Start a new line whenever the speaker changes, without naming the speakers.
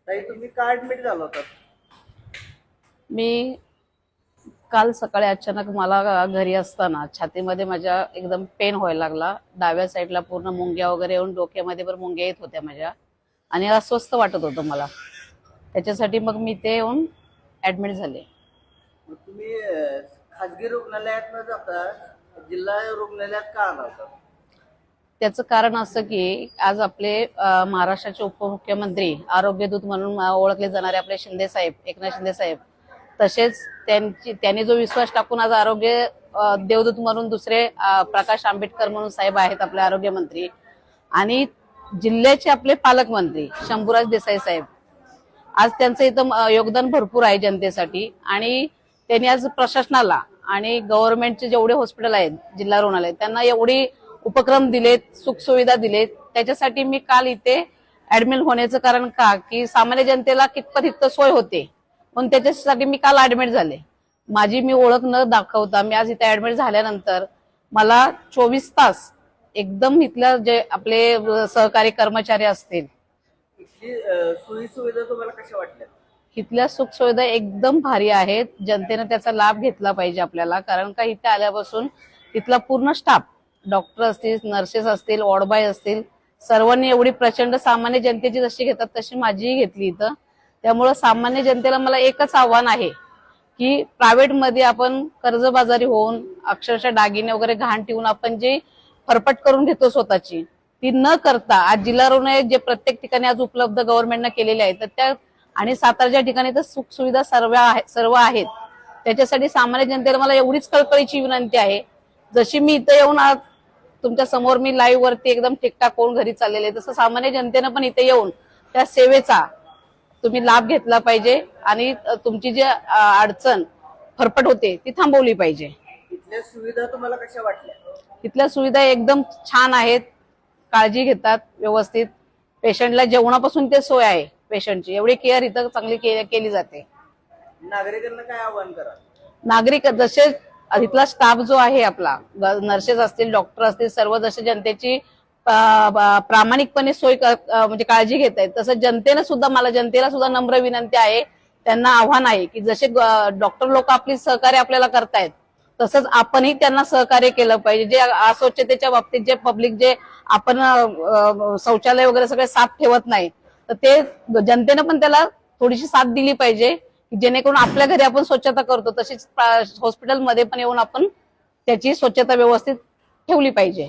ताई तुम्ही का ऍडमिट झाला होता?
मी काल सकाळी अचानक मला घरी असताना छातीमध्ये माझ्या एकदम पेन व्हायला लागला. डाव्या साईडला पूर्ण मुंग्या वगैरे येऊन डोक्यामध्ये पण मुंग्या येत होत्या माझ्या आणि अस्वस्थ वाटत होतं मला. त्याच्यासाठी मग मी ते येऊन ऍडमिट झाले.
मग तुम्ही खाजगी रुग्णालयात न जाता जिल्हा रुग्णालयात का आला होता?
त्याचं कारण असं की आज आपले महाराष्ट्राचे उपमुख्यमंत्री आरोग्यदूत म्हणून ओळखले जाणारे आपले शिंदे साहेब, एकनाथ शिंदे साहेब, तसेच त्यांनी जो विश्वास टाकून आज आरोग्य देवदूत म्हणून दुसरे प्रकाश आंबेडकर म्हणून साहेब आहेत आपले आरोग्यमंत्री, आणि जिल्ह्याचे आपले पालकमंत्री शंभूराज देसाई साहेब, आज त्यांचं इथं योगदान भरपूर आहे जनतेसाठी. आणि त्यांनी आज प्रशासनाला आणि गव्हर्नमेंटचे जेवढे हॉस्पिटल आहेत जिल्हा रुग्णालय त्यांना एवढी उपक्रम दिलेत, सुखसुविधा दिलेत. त्याच्यासाठी मी काल इथे ऍडमिट होण्याचं कारण का की सामान्य जनतेला कितपत इथं सोय होते म्हणून त्याच्यासाठी मी काल ऍडमिट झाले. माझी मी ओळख न दाखवता मी आज इथे ऍडमिट झाल्यानंतर मला 24 तास एकदम इथल्या जे आपले सहकारी कर्मचारी असतील,
इथली सोयी सुविधा तुम्हाला कशा वाटल्या?
इथल्या सुखसुविधा एकदम भारी आहेत. जनतेने त्याचा लाभ घेतला पाहिजे आपल्याला. कारण का इथे आल्यापासून तिथला पूर्ण स्टाफ, डॉक्टर असतील, नर्सेस असतील, वॉर्डबॉय असतील, सर्वांनी एवढी प्रचंड सामान्य जनतेची जशी घेतात तशी माझीही घेतली इथं. त्यामुळं सामान्य जनतेला मला एकच आव्हान आहे की प्रायव्हेटमध्ये आपण कर्जबाजारी होऊन अक्षरशः दागिने वगैरे घाण ठेवून आपण जे फरफट करून घेतो स्वतःची, ती न करता आज जिल्हा रुग्णालय जे प्रत्येक ठिकाणी आज उपलब्ध गव्हर्नमेंटने केलेले आहेत तर त्या आणि सातारच्या ठिकाणी तर सुखसुविधा सर्व आहेत. त्याच्यासाठी सामान्य जनतेला मला एवढीच कळकळीची विनंती आहे, जशी मी इथं येऊन आज तुमच्या समोर मी लाईव्ह वरती एकदम टिकटाक होऊन घरी चाललेले, तसं सामान्य जनतेनं पण इथे येऊन त्या सेवेचा तुम्ही लाभ घेतला पाहिजे आणि तुमची जी अडचण फरफट होते ती थांबवली पाहिजे.
इथल्या सुविधा तुम्हाला कशा वाटल्या?
इथल्या सुविधा एकदम छान आहेत, काळजी घेतात व्यवस्थित. पेशंटला जेवणापासून ते सोय आहे, पेशंटची एवढी केअर इथं चांगली केली जाते.
नागरिकांना काय आवाहन करा?
नागरिक जसे इथला स्टाफ जो आहे आपला, नर्सेस असतील, डॉक्टर असतील, सर्व जसे जनतेची प्रामाणिकपणे सोय म्हणजे काळजी घेत आहेत, तसं जनतेला सुद्धा नम्र विनंती आहे, त्यांना आव्हान आहे की जसे डॉक्टर लोक आपली सहकार्य आपल्याला करतायत तसंच आपणही त्यांना सहकार्य केलं पाहिजे. जे अस्वच्छतेच्या बाबतीत जे पब्लिक जे आपण शौचालय वगैरे सगळे साफ ठेवत नाही तर ते जनतेनं पण त्याला थोडीशी साथ दिली पाहिजे, जेणेकरून आपल्या घरी आपण स्वच्छता करतो तशीच हॉस्पिटलमध्ये पण येऊन आपण त्याची स्वच्छता व्यवस्थित ठेवली पाहिजे.